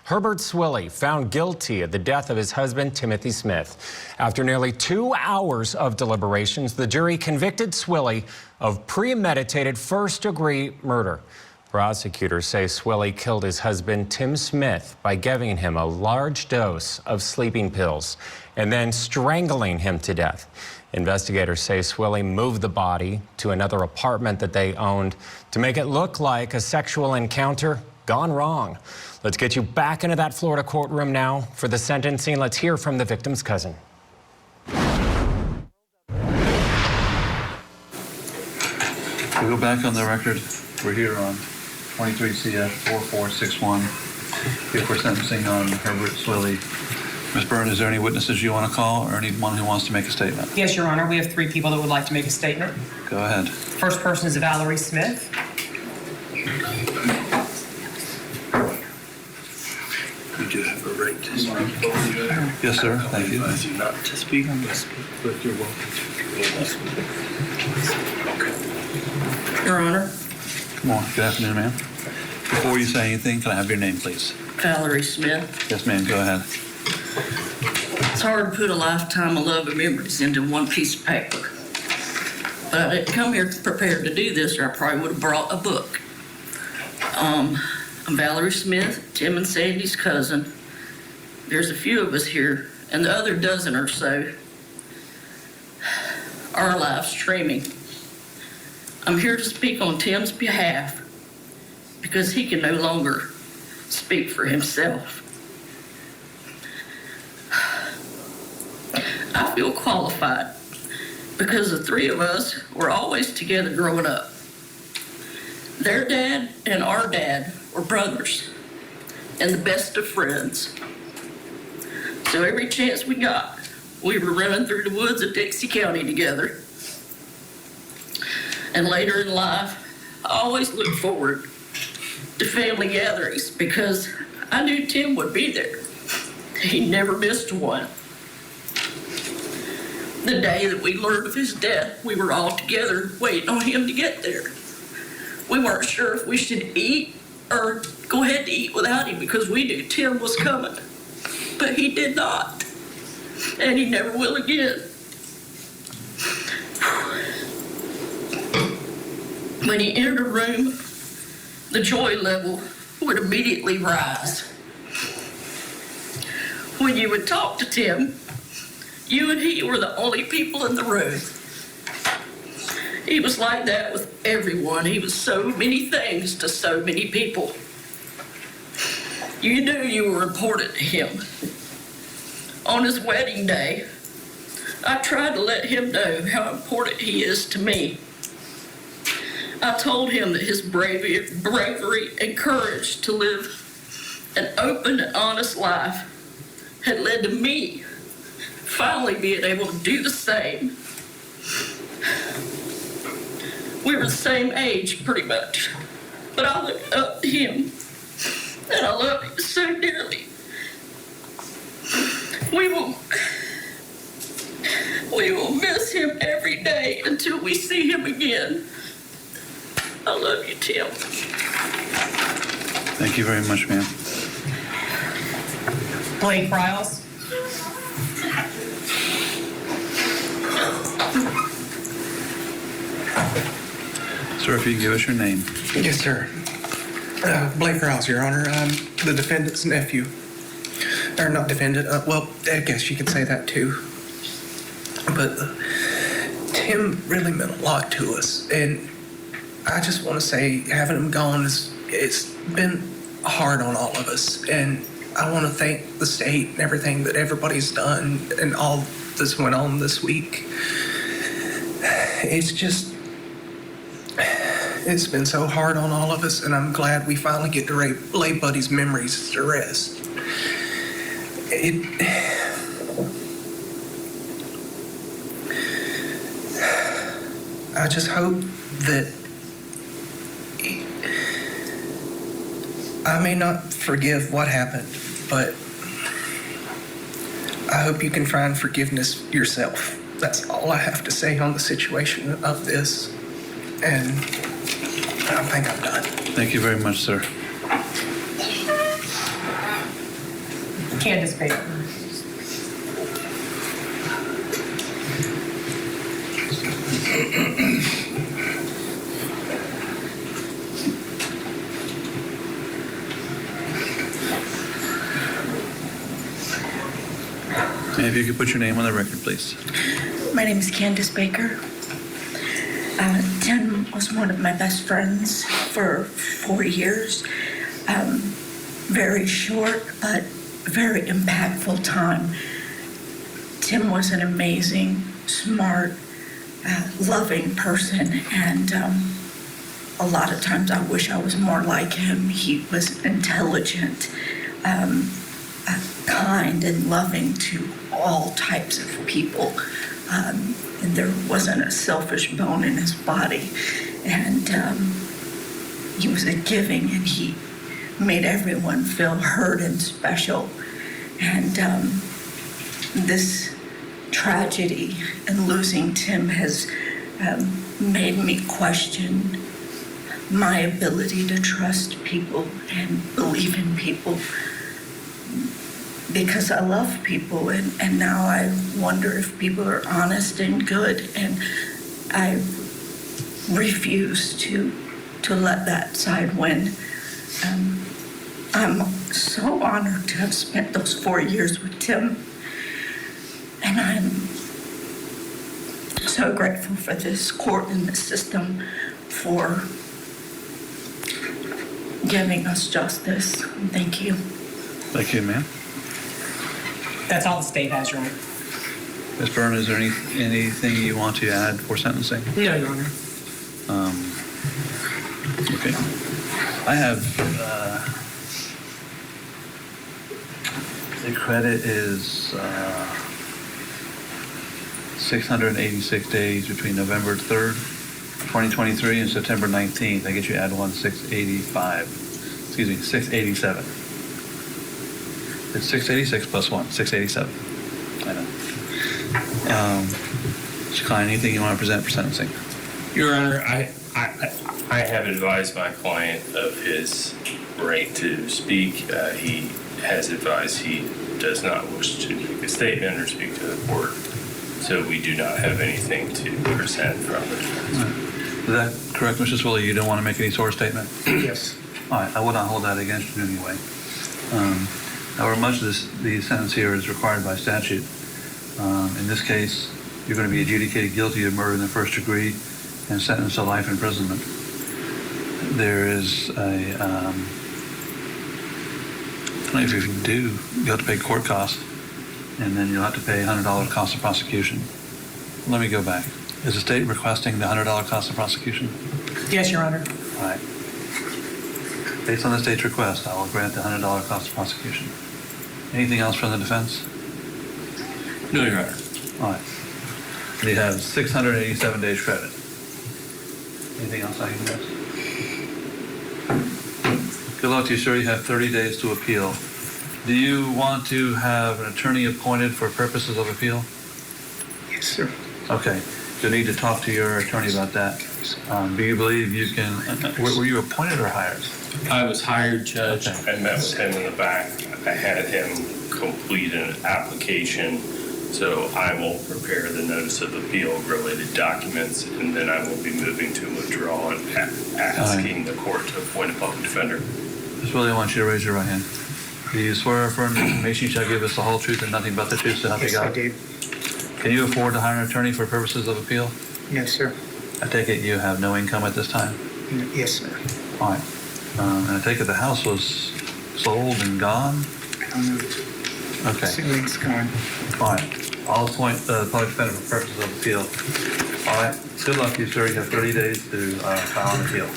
Herbert Swilley found guilty of the death of his husband, Timothy Smith. After nearly 2 hours of deliberations, the jury convicted Swilley of premeditated first-degree murder. Prosecutors say Swilley killed his husband, Tim Smith, by giving him a large dose of sleeping pills and then strangling him to death. Investigators say Swilley moved the body to another apartment that they owned to make it look like a sexual encounter gone wrong. Let's get you back into that Florida courtroom now for the sentencing. Let's hear from the victim's cousin. We go back on the record. We're here on 23 CF 4461 here for sentencing on Herbert Swilley. Ms. Byrne, is there any witnesses you want to call or anyone who wants to make a statement? Yes, Your Honor. We have 3 people that would like to make a statement. Go ahead. First person is Valerie Smith. You do have a right to speak. Yes, sir. Thank you. I advise you not to speak. But you're welcome to. Okay. Your Honor. Come on. Good afternoon, ma'am. Before you say anything, can I have your name, please? Valerie Smith. Yes, ma'am. Go ahead. It's hard to put a lifetime of love and memories into one piece of paper. But I didn't come here prepared to do this, or I probably would have brought a book. I'm Valerie Smith, Tim and Sandy's cousin. There's a few of us here, and the other dozen or so are live streaming. I'm here to speak on Tim's behalf because he can no longer speak for himself. I feel qualified because the 3 of us were always together growing up. Their dad and our dad were brothers and the best of friends. So every chance we got, we were running through the woods of Dixie County together. And later in life, I always looked forward to family gatherings because I knew Tim would be there. He never missed one. The day that we learned of his death, we were all together waiting on him to get there. We weren't sure if we should eat or go ahead to eat without him because we knew Tim was coming. But he did not. And he never will again. When he entered a room, the joy level would immediately rise. When you would talk to Tim, you and he were the only people in the room. He was like that with everyone. He was so many things to so many people. You knew you were important to him. On his wedding day, I tried to let him know how important he is to me. I told him that his bravery and courage to live an open and honest life had led to me finally being able to do the same. We were the same age, pretty much, but I looked up to him, and I love him so dearly. We will miss him every day until we see him again. I love you, Tim. Thank you very much, ma'am. Blake Riles. Sir, if you could give us your name. Yes, sir. Blake Riles, Your Honor. I'm the defendant's nephew. Or not defendant. Well, I guess you could say that too. But Tim really meant a lot to us. And I just want to say having him gone, it's been hard on all of us. And I want to thank the state and everything that everybody's done and all that's went on this week. It's been so hard on all of us, and I'm glad we finally get to lay Buddy's memories to rest. I just hope that I may not forgive what happened, but I hope you can find forgiveness yourself. That's all I have to say on the situation of this, and I think I'm done. Thank you very much, sir. Candace Baker. And if you could put your name on the record, please. My name is Candace Baker. Tim was one of my best friends for 4 years. Very short, but very impactful time. Tim was an amazing, smart, loving person, and a lot of times I wish I was more like him. He was intelligent, kind and loving to all types of people. And there wasn't a selfish bone in his body. And he was a giving, and he made everyone feel heard and special. And this tragedy and losing Tim has made me question my ability to trust people and believe in people, because I love people, and now I wonder if people are honest and good, and I refuse to let that side win. I'm so honored to have spent those 4 years with Tim, and I'm so grateful for this court and the system for giving us justice. Thank you. Thank you, ma'am. That's all the state has, Your Honor. Ms. Byrne, is there anything you want to add for sentencing? No, Your Honor. Okay. I have, the credit is 686 days between November 3rd, 2023 and September 19th. I get you add 687. It's 686 plus 1, 687. I know. Mr. Klein, anything you want to present for sentencing? Your Honor, I have advised my client of his right to speak. He has advised he does not wish to make a statement or speak to the court, so we do not have anything to present from the defense. Is that correct, Mr. Swilley? You don't want to make any sort of statement? Yes. All right, I will not hold that against you anyway. However, much of the sentence here is required by statute. In this case, you're going to be adjudicated guilty of murder in the first degree and sentenced to life imprisonment. There is a, I don't know if you do, you have to pay court costs, and then you'll have to pay $100 cost of prosecution. Let me go back. Is the state requesting the $100 cost of prosecution? Yes, Your Honor. All right. Based on the state's request, I will grant the $100 cost of prosecution. Anything else from the defense? No, Your Honor. All right. You have 687 days credit. Anything else I can miss? Good luck to you, sir. You have 30 days to appeal. Do you want to have an attorney appointed for purposes of appeal? Yes, sir. Okay. You'll need to talk to your attorney about that. Do you believe you can, were you appointed or hired? I was hired, Judge. Okay. I met with him in the back. I had him complete an application, so I will prepare the notice of appeal related documents, and then I will be moving to withdraw and asking the court to appoint a public defender. Ms. Willie, I want you to raise your right hand. Do you swear or affirm that information you shall give us the whole truth and nothing but the truth, so help you Yes, I God? do. Can you afford to hire an attorney for purposes of appeal? No, sir. I take it you have no income at this time? Yes, sir. All right. And I take it the house was sold and gone? I don't know. Okay. Ceiling's gone. All right. I'll appoint the public defender for purposes of appeal. All right. Good luck to you, sir. You have 30 days to file an appeal.